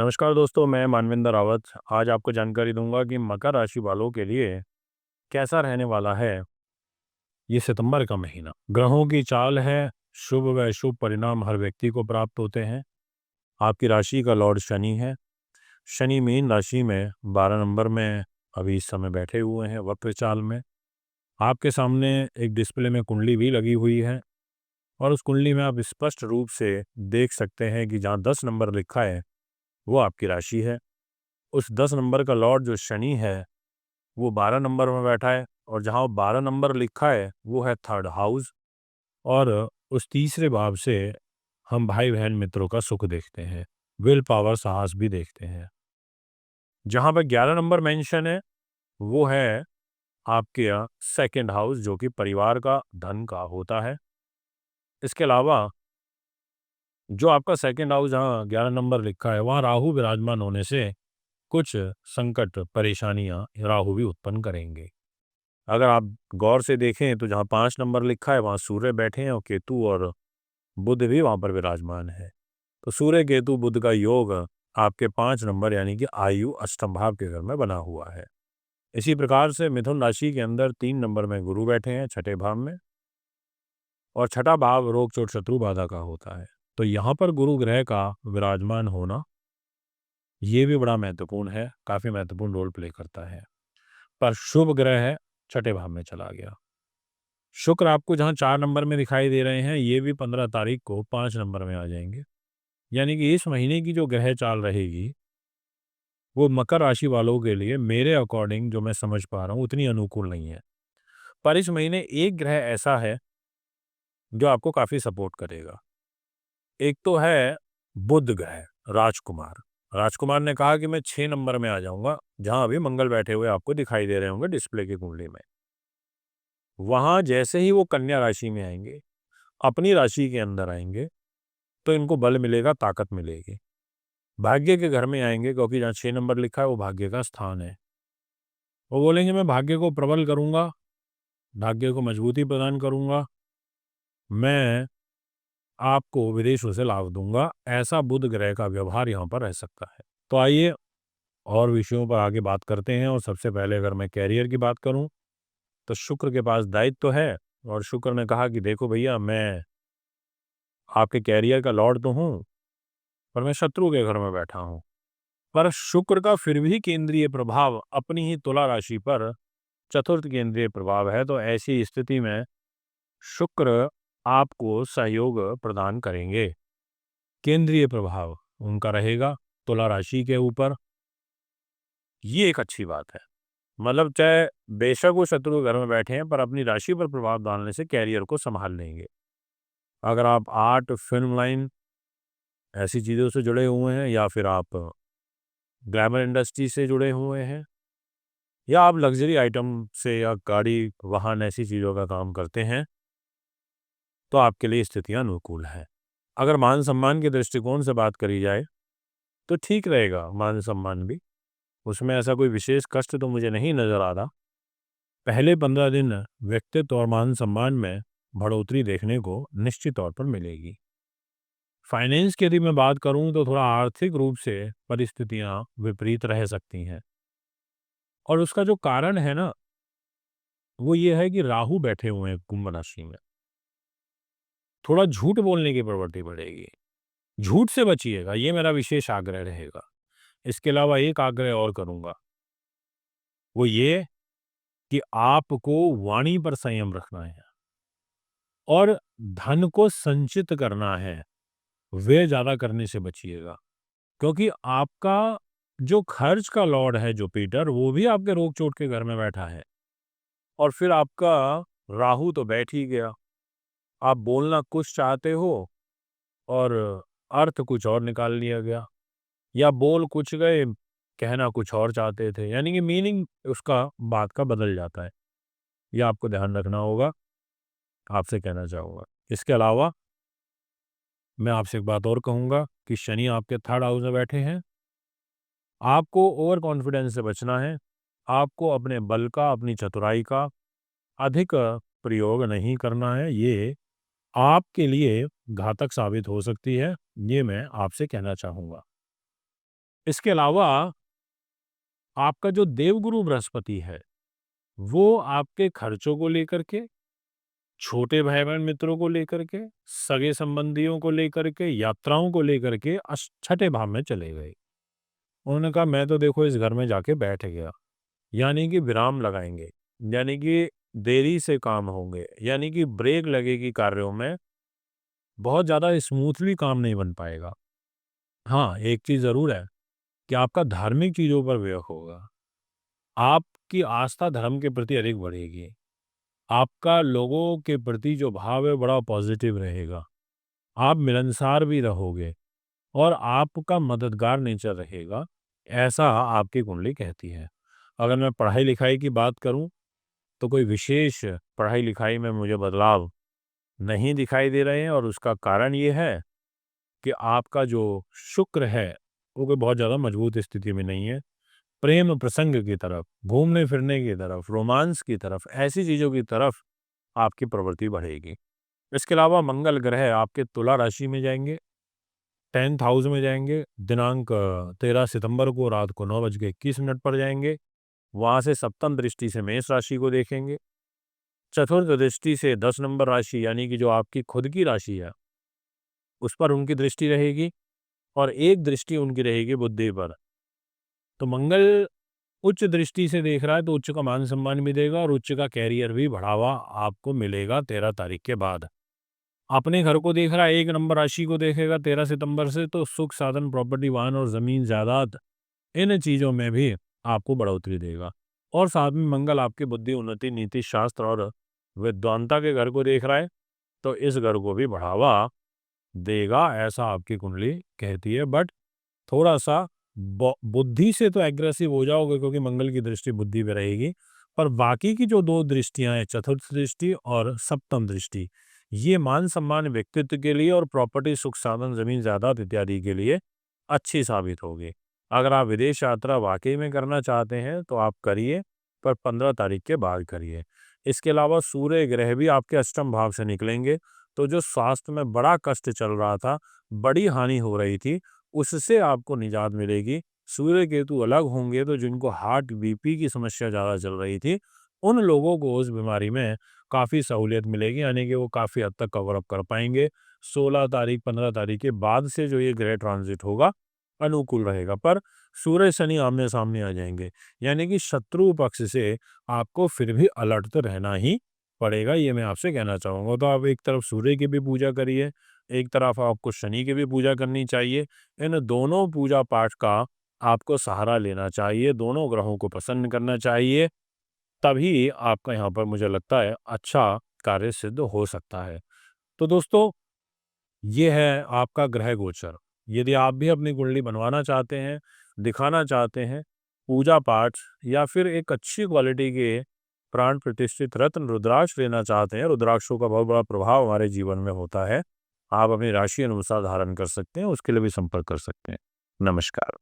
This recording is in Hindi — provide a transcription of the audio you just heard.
नमस्कार दोस्तों, मैं मानविंदर रावत आज आपको जानकारी दूंगा कि मकर राशि वालों के लिए कैसा रहने वाला है ये सितंबर का महीना। ग्रहों की चाल है, शुभ व अशुभ परिणाम हर व्यक्ति को प्राप्त होते हैं। आपकी राशि का लॉर्ड शनि है। शनि मीन राशि में 12 नंबर में अभी इस समय बैठे हुए हैं वक्र चाल में। आपके सामने एक डिस्प्ले में कुंडली भी लगी हुई है और उस कुंडली में आप स्पष्ट रूप से देख सकते हैं कि जहाँ 10 नंबर लिखा है वो आपकी राशि है। उस 10 नंबर का लॉर्ड जो शनि है वो 12 नंबर में बैठा है और जहाँ 12 नंबर लिखा है वो है थर्ड हाउस। और उस तीसरे भाव से हम भाई बहन मित्रों का सुख देखते हैं, विल पावर साहस भी देखते हैं। जहाँ पर 11 नंबर मेंशन है वो है आपके यहाँ सेकंड हाउस, जो कि परिवार का धन का होता है। इसके अलावा जो आपका सेकंड हाउस जहाँ 11 नंबर लिखा है वहाँ राहु विराजमान होने से कुछ संकट परेशानियां राहु भी उत्पन्न करेंगे। अगर आप गौर से देखें तो जहाँ 5 नंबर लिखा है वहाँ सूर्य बैठे हैं और केतु और बुध भी वहाँ पर विराजमान है। तो सूर्य केतु बुध का योग आपके 5 नंबर यानी कि आयु अष्टम भाव के घर में बना हुआ है। इसी प्रकार से मिथुन राशि के अंदर 3 नंबर में गुरु बैठे हैं छठे भाव में, और छठा भाव रोग चोट शत्रु बाधा का होता है। तो यहाँ पर गुरु ग्रह का विराजमान होना ये भी बड़ा महत्वपूर्ण है, काफी महत्वपूर्ण रोल प्ले करता है। पर शुभ ग्रह है, छठे भाव में चला गया। शुक्र आपको जहाँ 4 नंबर में दिखाई दे रहे हैं ये भी 15 तारीख को 5 नंबर में आ जाएंगे। यानी कि इस महीने की जो ग्रह चाल रहेगी वो मकर राशि वालों के लिए मेरे अकॉर्डिंग जो मैं समझ पा रहा हूँ उतनी अनुकूल नहीं है। पर इस महीने एक ग्रह ऐसा है जो आपको काफी सपोर्ट करेगा। एक तो है बुध ग्रह, राजकुमार। राजकुमार ने कहा कि मैं 6 नंबर में आ जाऊंगा, जहां अभी मंगल बैठे हुए आपको दिखाई दे रहे होंगे डिस्प्ले की कुंडली में। वहां जैसे ही वो कन्या राशि में आएंगे, अपनी राशि के अंदर आएंगे, तो इनको बल मिलेगा, ताकत मिलेगी। भाग्य के घर में आएंगे क्योंकि जहाँ 6 नंबर लिखा है वो भाग्य का स्थान है। वो बोलेंगे मैं भाग्य को प्रबल करूंगा, भाग्य को मजबूती प्रदान करूंगा, मैं आपको विदेशों से लाभ दूंगा। ऐसा बुध ग्रह का व्यवहार यहाँ पर रह सकता है। तो आइए और विषयों पर आगे बात करते हैं। और सबसे पहले अगर मैं कैरियर की बात करूं तो शुक्र के पास दायित्व तो है, और शुक्र ने कहा कि देखो भैया, मैं आपके कैरियर का लॉर्ड तो हूं, पर मैं शत्रु के घर में बैठा हूं। पर शुक्र का फिर भी केंद्रीय प्रभाव अपनी ही तुला राशि पर चतुर्थ केंद्रीय प्रभाव है। तो ऐसी स्थिति में शुक्र आपको सहयोग प्रदान करेंगे। केंद्रीय प्रभाव उनका रहेगा तुला राशि के ऊपर, ये एक अच्छी बात है। मतलब चाहे बेशक वो शत्रु घर में बैठे हैं पर अपनी राशि पर प्रभाव डालने से कैरियर को संभाल लेंगे। अगर आप आर्ट, फिल्म लाइन ऐसी चीज़ों से जुड़े हुए हैं, या फिर आप ग्लैमर इंडस्ट्री से जुड़े हुए हैं, या आप लग्जरी आइटम से या गाड़ी वाहन ऐसी चीज़ों का काम करते हैं, तो आपके लिए स्थितियां अनुकूल हैं। अगर मान सम्मान के दृष्टिकोण से बात करी जाए तो ठीक रहेगा, मान सम्मान भी उसमें ऐसा कोई विशेष कष्ट तो मुझे नहीं नजर आ रहा। पहले 15 दिन व्यक्तित्व और मान सम्मान में बढ़ोतरी देखने को निश्चित तौर पर मिलेगी। फाइनेंस की यदि मैं बात करूं तो थोड़ा आर्थिक रूप से परिस्थितियां विपरीत रह सकती हैं, और उसका जो कारण है ना वो ये है कि राहु बैठे हुए हैं कुंभ राशि में। थोड़ा झूठ बोलने की प्रवृत्ति बढ़ेगी, झूठ से बचिएगा, ये मेरा विशेष आग्रह रहेगा। इसके अलावा एक आग्रह और करूंगा, वो ये कि आपको वाणी पर संयम रखना है और धन को संचित करना है। व्यय ज्यादा करने से बचिएगा, क्योंकि आपका जो खर्च का लॉर्ड है जुपिटर वो भी आपके रोग चोट के घर में बैठा है, और फिर आपका राहु तो बैठ ही गया। आप बोलना कुछ चाहते हो और अर्थ कुछ और निकाल लिया गया, या बोल कुछ गए, कहना कुछ और चाहते थे, यानी कि मीनिंग उसका बात का बदल जाता है। यह आपको ध्यान रखना होगा, आपसे कहना चाहूंगा। इसके अलावा मैं आपसे एक बात और कहूंगा कि शनि आपके थर्ड हाउस में बैठे हैं। आपको ओवर कॉन्फिडेंस से बचना है। आपको अपने बल का, अपनी चतुराई का अधिक प्रयोग नहीं करना है। ये आपके लिए घातक साबित हो सकती है, ये मैं आपसे कहना चाहूँगा। इसके अलावा आपका जो देवगुरु बृहस्पति है, वो आपके खर्चों को लेकर के, छोटे भाई-बहन मित्रों को लेकर के, सगे संबंधियों को लेकर के, यात्राओं को लेकर के छठे भाव में चले गए। उन्होंने कहा मैं तो देखो इस घर में जाके बैठ गया, यानी कि विराम लगाएँगे, यानी कि देरी से काम होंगे, यानी कि ब्रेक लगेगी कार्यों में, बहुत ज़्यादा स्मूथली काम नहीं बन पाएगा। हाँ, एक चीज़ ज़रूर है कि आपका धार्मिक चीज़ों पर व्यय होगा। आपकी आस्था धर्म के प्रति अधिक बढ़ेगी। आपका लोगों के प्रति जो भाव है बड़ा पॉजिटिव रहेगा। आप मिलनसार भी रहोगे और आपका मददगार नेचर रहेगा, ऐसा आपकी कुंडली कहती है। अगर मैं पढ़ाई-लिखाई की बात करूँ, तो कोई विशेष पढ़ाई-लिखाई में मुझे बदलाव नहीं दिखाई दे रहे हैं और उसका कारण ये है कि आपका जो शुक्र है, वो कोई बहुत ज़्यादा मजबूत स्थिति में नहीं है। प्रेम प्रसंग की तरफ, घूमने-फिरने की तरफ, रोमांस की तरफ, ऐसी चीज़ों की तरफ आपकी प्रवृत्ति बढ़ेगी। इसके अलावा मंगल ग्रह आपके तुला राशि में जाएँगे, 10th हाउस में जाएँगे, दिनांक 13 सितंबर को रात को 9:21 पर जाएँगे। वहाँ से सप्तम दृष्टि से मेष राशि को देखेंगे। चतुर्थ दृष्टि से 10 नंबर राशि यानी कि जो आपकी खुद की राशि है, उस पर उनकी दृष्टि रहेगी और एक दृष्टि उनकी रहेगी बुद्धि पर। तो मंगल उच्च दृष्टि से देख रहा है तो उच्च का मान-सम्मान भी देगा और उच्च का कैरियर भी बढ़ावा आपको मिलेगा 13 तारीख के बाद। अपने घर को देख रहा है, 1 नंबर राशि को देखेगा 13 सितंबर से तो सुख, साधन, प्रॉपर्टी, वाहन और ज़मीन जायदाद इन चीज़ों में भी आपको बढ़ोतरी देगा। और साथ में मंगल आपकी बुद्धि, उन्नति, नीति, शास्त्र और विद्वानता के घर को देख रहा है, तो इस घर को भी बढ़ावा देगा, ऐसा आपकी कुंडली कहती है। बट थोड़ा-सा बुद्धि से तो एग्रेसिव हो जाओगे क्योंकि मंगल की दृष्टि बुद्धि पे रहेगी। पर बाकी की जो 2 दृष्टियाँ हैं, चतुर्थ दृष्टि और सप्तम दृष्टि, ये मान-सम्मान, व्यक्तित्व के लिए और प्रॉपर्टी, सुख, साधन, ज़मीन जायदाद इत्यादि के लिए अच्छी साबित होगी। अगर आप विदेश यात्रा वाक़ई में करना चाहते हैं, तो आप करिए, पर 15 तारीख के बाद करिए। इसके अलावा सूर्य ग्रह भी आपके अष्टम भाव से निकलेंगे, तो जो स्वास्थ्य में बड़ा कष्ट चल रहा था, बड़ी हानि हो रही थी, उससे आपको निजात मिलेगी। सूर्य केतु अलग होंगे तो जिनको हार्ट बीपी की समस्या ज़्यादा चल रही थी, उन लोगों को उस बीमारी में काफ़ी सहूलियत मिलेगी, यानी कि वो काफ़ी हद तक कवर अप कर पाएँगे। 16 तारीख, 15 तारीख के बाद से जो ये ग्रह ट्रांज़िट होगा, अनुकूल रहेगा। पर सूर्य, शनि आमने-सामने आ जाएँगे, यानी कि शत्रु पक्ष से आपको फिर भी अलर्ट तो रहना ही पड़ेगा, ये मैं आपसे कहना चाहूँगा। तो आप एक तरफ सूर्य की भी पूजा करिए, एक तरफ आपको शनि की भी पूजा करनी चाहिए। इन दोनों पूजा पाठ का आपको सहारा लेना चाहिए, दोनों ग्रहों को प्रसन्न करना चाहिए, तभी आपका यहाँ पर मुझे लगता है अच्छा कार्य सिद्ध हो सकता है। तो दोस्तों, ये है आपका ग्रह गोचर। यदि आप भी अपनी कुंडली बनवाना चाहते हैं, दिखाना चाहते हैं, पूजा पाठ या फिर एक अच्छी क्वालिटी के प्राण प्रतिष्ठित रत्न रुद्राक्ष लेना चाहते हैं, रुद्राक्षों का बहुत बड़ा प्रभाव हमारे जीवन में होता है। आप अपनी राशि अनुसार धारण कर सकते हैं, उसके लिए भी संपर्क कर सकते हैं। नमस्कार।